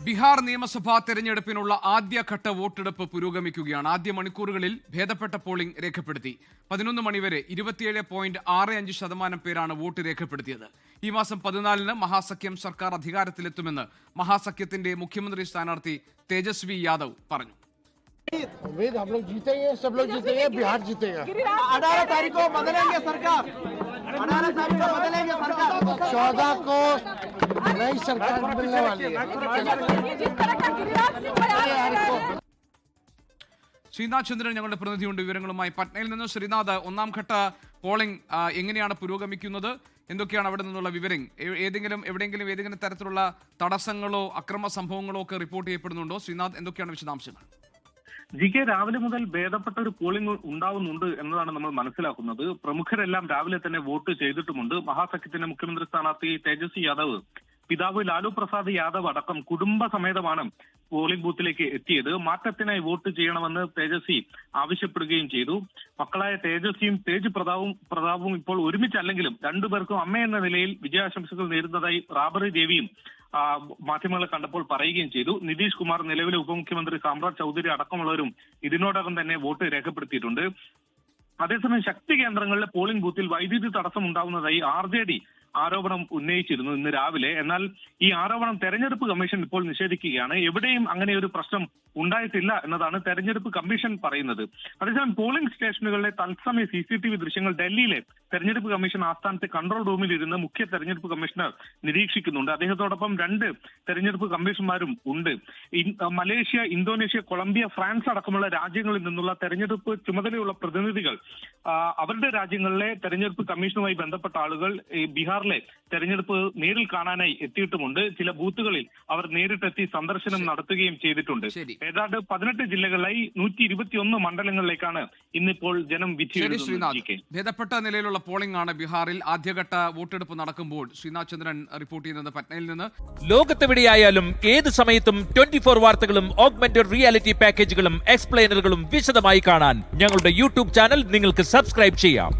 ബീഹാർ നിയമസഭാ തെരഞ്ഞെടുപ്പിനുള്ള ആദ്യഘട്ട വോട്ടെടുപ്പ് പുരോഗമിക്കുകയാണ്. ആദ്യ മണിക്കൂറുകളിൽ ഭേദപ്പെട്ട പോളിംഗ് രേഖപ്പെടുത്തി. 11 മണിവരെ 27.65% പേരാണ് വോട്ട് രേഖപ്പെടുത്തിയത്. ഈ മാസം 14-ന് മഹാസഖ്യം സർക്കാർ അധികാരത്തിലെത്തുമെന്ന് മഹാസഖ്യത്തിന്റെ മുഖ്യമന്ത്രി സ്ഥാനാർത്ഥി തേജസ്വി യാദവ് പറഞ്ഞു. उम्मीद हम लोग जीतेंगे, सब लोग जीतेंगे, बिहार जीतेगा। 18 तारीख को बदलेंगे सरकार, 18 तारीख को बदलेंगे सरकार, 14 को नई सरकार मिलने वाली है। ശ്രീനാഥ് ചന്ദ്രൻ ഞങ്ങളുടെ പ്രതിനിധിയുണ്ട് വിവരങ്ങളുമായി പട്നയിൽ നിന്ന്. ശ്രീനാഥ്, ഒന്നാം ഘട്ട പോളിംഗ് എങ്ങനെയാണ് പുരോഗമിക്കുന്നത്? എന്തൊക്കെയാണ് അവിടെ നിന്നുള്ള വിവരം? ഏതെങ്കിലും തരത്തിലുള്ള തടസ്സങ്ങളോ അക്രമ സംഭവങ്ങളോ ഒക്കെ റിപ്പോർട്ട് ചെയ്യപ്പെടുന്നുണ്ടോ? ശ്രീനാഥ്, എന്തൊക്കെയാണ് വിശദാംശങ്ങൾ? ജി.കെ, രാവിലെ മുതൽ ഭേദപ്പെട്ട ഒരു പോളിംഗ് ഉണ്ടാവുന്നുണ്ട് എന്നതാണ് നമ്മൾ മനസ്സിലാക്കുന്നത്. പ്രമുഖരെല്ലാം രാവിലെ തന്നെ വോട്ട് ചെയ്തിട്ടുമുണ്ട്. മഹാസഖ്യത്തിന്റെ മുഖ്യമന്ത്രി സ്ഥാനാർത്ഥി തേജസ്വി യാദവ്, പിതാവ് ലാലു പ്രസാദ് യാദവ് അടക്കം കുടുംബസമേതമാണ് പോളിംഗ് ബൂത്തിലേക്ക് എത്തിയത്. മാറ്റത്തിനായി വോട്ട് ചെയ്യണമെന്ന് തേജസ്വി ആവശ്യപ്പെടുകയും ചെയ്തു. മക്കളായ തേജസ്വിയും തേജ് പ്രതാപും ഇപ്പോൾ ഒരുമിച്ചല്ലെങ്കിലും രണ്ടുപേർക്കും അമ്മ എന്ന നിലയിൽ വിജയാശംസകൾ നേരുന്നതായി റാബറി ദേവിയും മാധ്യമങ്ങളെ കണ്ടപ്പോൾ പറയുകയും ചെയ്തു. നിതീഷ് കുമാർ, നിലവിലെ ഉപമുഖ്യമന്ത്രി സാമ്രാജ് ചൌധരി അടക്കമുള്ളവരും ഇതിനോടകം തന്നെ വോട്ട് രേഖപ്പെടുത്തിയിട്ടുണ്ട്. അതേസമയം ശക്തി കേന്ദ്രങ്ങളിലെ പോളിംഗ് ബൂത്തിൽ വൈദ്യുതി തടസ്സം ഉണ്ടാവുന്നതായി RJD ആരോപണം ഉന്നയിച്ചിരുന്നു ഇന്ന് രാവിലെ. എന്നാൽ ഈ ആരോപണം തെരഞ്ഞെടുപ്പ് കമ്മീഷൻ ഇപ്പോൾ നിഷേധിക്കുകയാണ്. എവിടെയും അങ്ങനെ ഒരു പ്രശ്നം ഉണ്ടായിട്ടില്ല എന്നതാണ് തെരഞ്ഞെടുപ്പ് കമ്മീഷൻ പറയുന്നത്. അതേസമയം പോളിംഗ് സ്റ്റേഷനുകളിലെ തത്സമയ CCTV ദൃശ്യങ്ങൾ ഡൽഹിയിലെ തെരഞ്ഞെടുപ്പ് കമ്മീഷൻ ആസ്ഥാനത്തെ കൺട്രോൾ റൂമിൽ ഇരുന്ന് മുഖ്യ തെരഞ്ഞെടുപ്പ് കമ്മീഷണർ നിരീക്ഷിക്കുന്നുണ്ട്. അദ്ദേഹത്തോടൊപ്പം 2 തെരഞ്ഞെടുപ്പ് കമ്മീഷണർമാരും ഉണ്ട്. മലേഷ്യ, ഇന്തോനേഷ്യ, കൊളംബിയ, ഫ്രാൻസ് അടക്കമുള്ള രാജ്യങ്ങളിൽ നിന്നുള്ള തെരഞ്ഞെടുപ്പ് ചുമതലയുള്ള പ്രതിനിധികൾ അവരുടെ രാജ്യങ്ങളിലെ തെരഞ്ഞെടുപ്പ് കമ്മീഷനുമായി ബന്ധപ്പെട്ട ആളുകൾ ബീഹാറിലെ തെരഞ്ഞെടുപ്പ് നേരിൽ കാണാനായി എത്തിയിട്ടുമുണ്ട്. ചില ബൂത്തുകളിൽ അവർ നേരിട്ടെത്തി സന്ദർശനം നടത്തുകയും ചെയ്തിട്ടുണ്ട്. ഏതാണ്ട് 18 ജില്ലകളിലായി 121 മണ്ഡലങ്ങളിലേക്കാണ് ഇന്നിപ്പോൾ ജനം വിധി എഴുതുന്നത്. ഭേദപ്പെട്ട നിലയിലുള്ള പോളിംഗ് ആണ് ബീഹാറിൽ. ആദ്യഘട്ട വോട്ടെടുപ്പ് നടക്കുമ്പോൾ ശ്രീനാഥ് ചന്ദ്രൻ റിപ്പോർട്ട് ചെയ്യുന്നത് പട്നയിൽ നിന്ന്. ലോകത്തെവിടെയായാലും ഏത് സമയത്തും 24 വാർത്തകളും ഓഗ്മെന്റഡ് റിയാലിറ്റി പാക്കേജുകളും എക്സ്പ്ലെയിനറുകളും വിശദമായി കാണാൻ ഞങ്ങളുടെ YouTube ചാനൽ നിങ്ങൾക്ക് സബ്സ്ക്രൈബ് ചെയ്യാം.